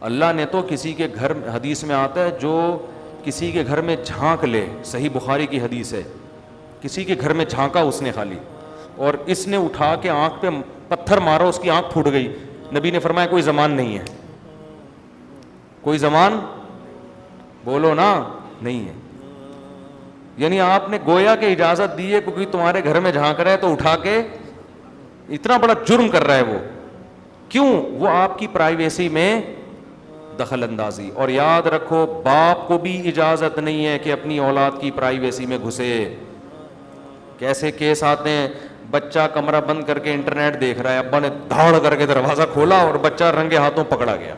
اللہ نے تو کسی کے گھر، حدیث میں آتا ہے جو کسی کے گھر میں جھانک لے، صحیح بخاری کی حدیث ہے، کسی کے گھر میں جھانکا اس نے خالی، اور اس نے اٹھا کے آنکھ پہ پتھر مارا، اس کی آنکھ پھوٹ گئی، نبی نے فرمایا کوئی زمان نہیں ہے، کوئی زمان بولو نا نہیں ہے. یعنی آپ نے گویا کہ اجازت دی ہے، کیونکہ تمہارے گھر میں جھانک رہا ہے تو اٹھا کے، اتنا بڑا جرم کر رہا ہے وہ. کیوں؟ وہ آپ کی پرائیویسی میں دخل اندازی. اور یاد رکھو باپ کو بھی اجازت نہیں ہے کہ اپنی اولاد کی پرائیویسی میں گھسے. کیسے کیس آتے ہیں، بچہ کمرہ بند کر کے انٹرنیٹ دیکھ رہا ہے، ابا نے دھاڑ کر کے دروازہ کھولا اور بچہ رنگے ہاتھوں پکڑا گیا.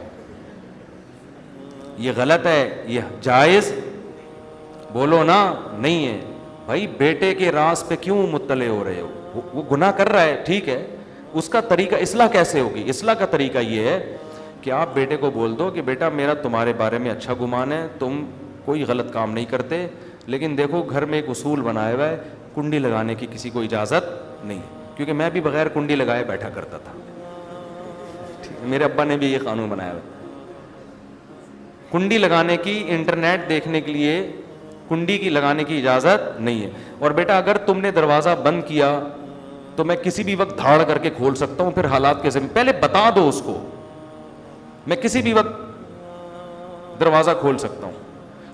یہ غلط ہے، یہ جائز بولو نا نہیں ہے. بھائی بیٹے کے راز پہ کیوں مطلع ہو رہے ہو؟ وہ گناہ کر رہا ہے، ٹھیک ہے، اس کا طریقہ اصلاح کیسے ہوگی؟ اصلاح کا طریقہ یہ ہے کہ آپ بیٹے کو بول دو کہ بیٹا میرا تمہارے بارے میں اچھا گمان ہے، تم کوئی غلط کام نہیں کرتے، لیکن دیکھو گھر میں ایک اصول بنایا ہوا ہے، کنڈی لگانے کی کسی کو اجازت نہیں ہے. کیونکہ میں بھی بغیر کنڈی لگائے بیٹھا کرتا تھا، میرے ابا نے بھی یہ قانون بنایا ہوا ہے. کنڈی لگانے کی، انٹرنیٹ دیکھنے کے لیے کنڈی کی لگانے کی اجازت نہیں ہے. اور بیٹا اگر تم نے دروازہ بند کیا تو میں کسی بھی وقت دھاڑ کر کے کھول سکتا ہوں، پھر حالات کے ذمہ، پہلے بتا دو اس کو، میں کسی بھی وقت دروازہ کھول سکتا ہوں.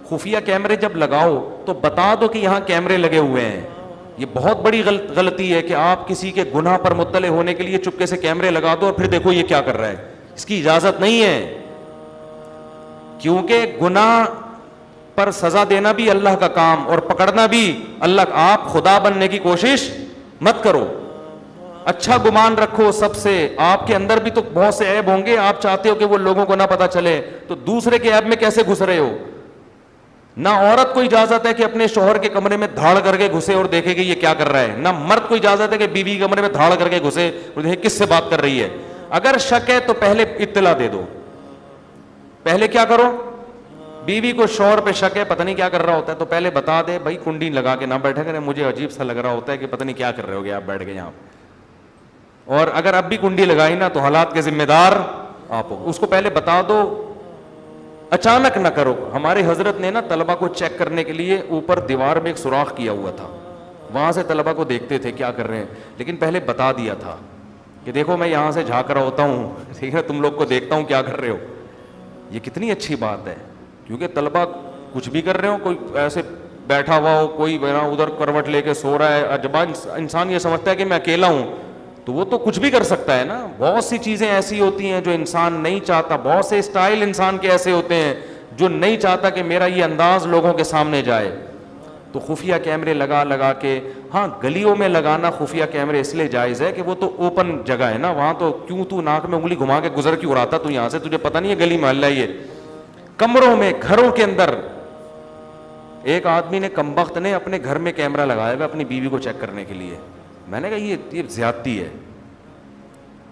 خفیہ کیمرے جب لگاؤ تو بتا دو کہ یہاں کیمرے لگے ہوئے ہیں. یہ بہت بڑی غلطی ہے کہ آپ کسی کے گناہ پر مطلع ہونے کے لیے چپکے سے کیمرے لگا دو اور پھر دیکھو یہ کیا کر رہا ہے. اس کی اجازت نہیں ہے، کیونکہ گناہ پر سزا دینا بھی اللہ کا کام اور پکڑنا بھی اللہ. آپ خدا بننے کی کوشش مت کرو، اچھا گمان رکھو سب سے. آپ کے اندر بھی تو بہت سے عیب ہوں گے، آپ چاہتے ہو کہ وہ لوگوں کو نہ پتہ چلے، تو دوسرے کے عیب میں کیسے گھس رہے ہو؟ نہ عورت کو اجازت ہے کہ اپنے شوہر کے کمرے میں دھاڑ کر کے گھسے اور دیکھے کہ یہ کیا کر رہا ہے، نہ مرد کو اجازت ہے کہ بیوی کے کمرے میں دھاڑ کر کے گھسے اور دیکھے کس سے بات کر رہی ہے. اگر شک ہے تو پہلے اطلاع دے دو. پہلے کیا کرو؟ بیوی کو شوہر پہ شک ہے، پتہ نہیں کیا کر رہا ہوتا ہے، تو پہلے بتا دے بھائی کنڈی لگا کے نہ بیٹھے کریں، مجھے عجیب سا لگ رہا ہوتا ہے کہ پتہ نہیں کیا کر رہے ہوگے آپ بیٹھ کے یہاں. اور اگر اب بھی کنڈی لگائی نا تو حالات کے ذمہ دار آپ ہو. اس کو پہلے بتا دو، اچانک نہ کرو. ہمارے حضرت نے نا طلبہ کو چیک کرنے کے لیے اوپر دیوار میں ایک سوراخ کیا ہوا تھا، وہاں سے طلبہ کو دیکھتے تھے کیا کر رہے ہیں، لیکن پہلے بتا دیا تھا کہ دیکھو میں یہاں سے جھانک رہا ہوتا ہوں، ٹھیک ہے، تم لوگ کو دیکھتا ہوں کیا کر رہے ہو. یہ کتنی اچھی بات ہے، کیونکہ طلبہ کچھ بھی کر رہے ہو، کوئی ایسے بیٹھا ہوا ہو، کوئی ادھر کروٹ لے کے سو رہا ہے، جب انسان یہ سمجھتا ہے کہ میں اکیلا ہوں تو وہ تو کچھ بھی کر سکتا ہے نا. بہت سی چیزیں ایسی ہوتی ہیں جو انسان نہیں چاہتا، بہت سے اسٹائل انسان کے ایسے ہوتے ہیں جو نہیں چاہتا کہ میرا یہ انداز لوگوں کے سامنے جائے. تو خفیہ کیمرے لگا کے، ہاں گلیوں میں لگانا خفیہ کیمرے اس لیے جائز ہے کہ وہ تو اوپن جگہ ہے نا، وہاں تو کیوں تو ناک میں انگلی گھما کے گزر کیوں رہا تھا تو یہاں سے، تجھے پتہ نہیں ہے گلی محلہ یہ. کمروں میں، گھروں کے اندر، ایک آدمی نے کمبخت نے اپنے گھر میں کیمرہ لگایا ہوا اپنی بیوی کو چیک کرنے کے لیے. میں نے کہا یہ زیادتی ہے.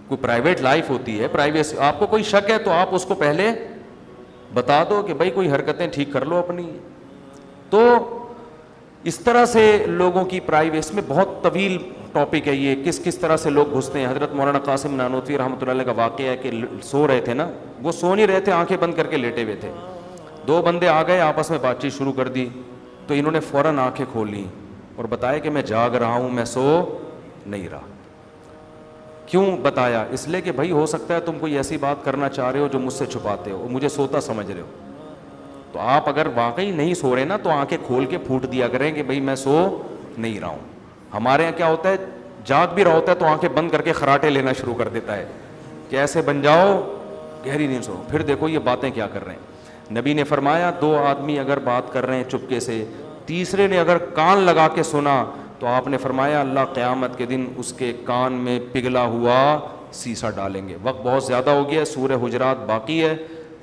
کوئی پرائیویٹ لائف ہوتی ہے، پرائیویسی. آپ کو کوئی شک ہے تو آپ اس کو پہلے بتا دو کہ بھائی کوئی حرکتیں ٹھیک کر لو اپنی. تو اس طرح سے لوگوں کی پرائیویسی میں بہت طویل ٹاپک ہے یہ، کس طرح سے لوگ گھستے ہیں. حضرت مولانا قاسم نانوتوی رحمۃ اللہ علیہ کا واقعہ ہے کہ سو رہے تھے نا، وہ سو نہیں رہے تھے، آنکھیں بند کر کے لیٹے ہوئے تھے. دو بندے آ گئے، آپس میں بات چیت شروع کر دی، تو انہوں نے فوراً آنکھیں کھول لیں اور بتایا کہ میں جاگ رہا ہوں، میں سو نہیں رہا. کیوں بتایا؟ اس لیے کہ بھائی ہو سکتا ہے تم کوئی ایسی بات کرنا چاہ رہے ہو جو مجھ سے چھپاتے ہو، مجھے سوتا سمجھ رہے ہو. تو آپ اگر واقعی نہیں سو رہے نا تو آنکھیں کھول کے پھوٹ دیا کریں کہ بھائی میں سو نہیں رہا ہوں. ہمارے یہاں کیا ہوتا ہے، جاگ بھی رہا ہوتا ہے تو آنکھیں بند کر کے خراٹے لینا شروع کر دیتا ہے کہ ایسے بن جاؤ گہری نیند سو. پھر دیکھو یہ باتیں کیا کر رہے ہیں. نبی نے فرمایا دو آدمی اگر بات کر رہے ہیں چپکے سے، تیسرے نے اگر کان لگا کے سنا تو آپ نے فرمایا اللہ قیامت کے دن اس کے کان میں پگھلا ہوا سیسا ڈالیں گے. وقت بہت زیادہ ہو گیا ہے، سورہ حجرات باقی ہے،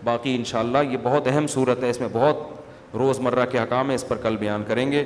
باقی انشاءاللہ یہ بہت اہم سورت ہے، اس میں بہت روزمرہ کے احکام ہیں، اس پر کل بیان کریں گے.